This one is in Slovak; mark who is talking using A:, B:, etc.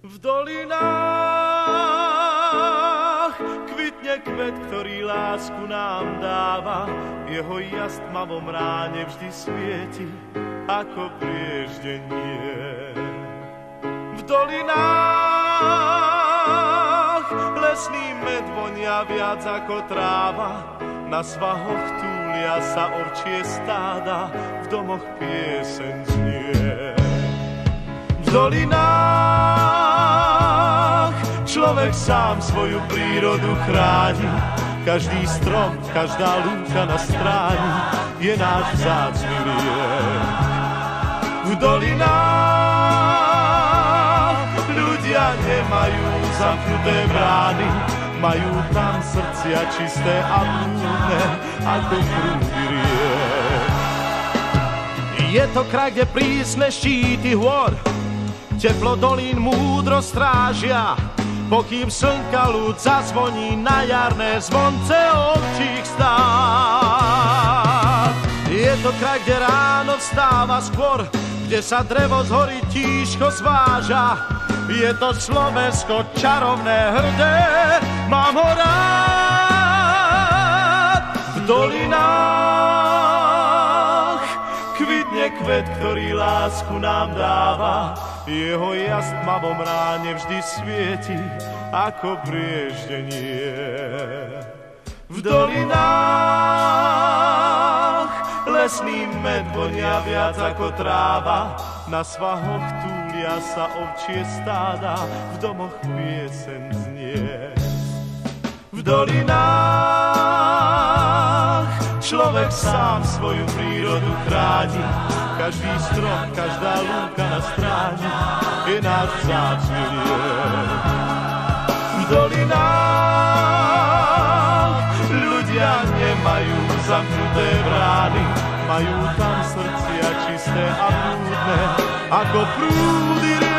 A: V dolinách kvitne kvet, ktorý lásku nám dáva. Jeho jas tmavom ráne vždy svieti ako prieždenie. V dolinách lesný med vonia viac ako tráva. Na svahoch túlia sa ovčie stáda, v domoch pieseň znie. V dolinách človek sám svoju prírodu chráni. Každý strom, každá lúka na stráni je náš vzácny liek. V dolinách ľudia nemajú zamknuté brány, majú tam srdcia čisté a plúdne ako prúdy riek. Je to kraj, kde prísne štíty hôr teplo dolín múdro strážia, pokým slnka ľud zazvoní na jarné zvonce ovčích stád. Je to kraj, kde ráno vstáva skôr, kde sa drevo z hory tížko zváža. Je to Slovensko čarovné, hrdé, mám ho rád. V dolinách kvitne kvet, ktorý lásku nám dáva. Jeho jas tmavom ráne vždy svieti ako prieždenie. V dolinách lesný med vonia viac ako tráva. Na svahoch túlia sa ovčie stáda, v domoch pieseň znie. V dolinách človek sám svoju prírodu chráni. Každý strom, každá lúka na stráni je náš vzácny liek. V dolinách ľudia nemajú zamknuté brány, majú tam srdcia čisté a prúdne ako prúdy riek.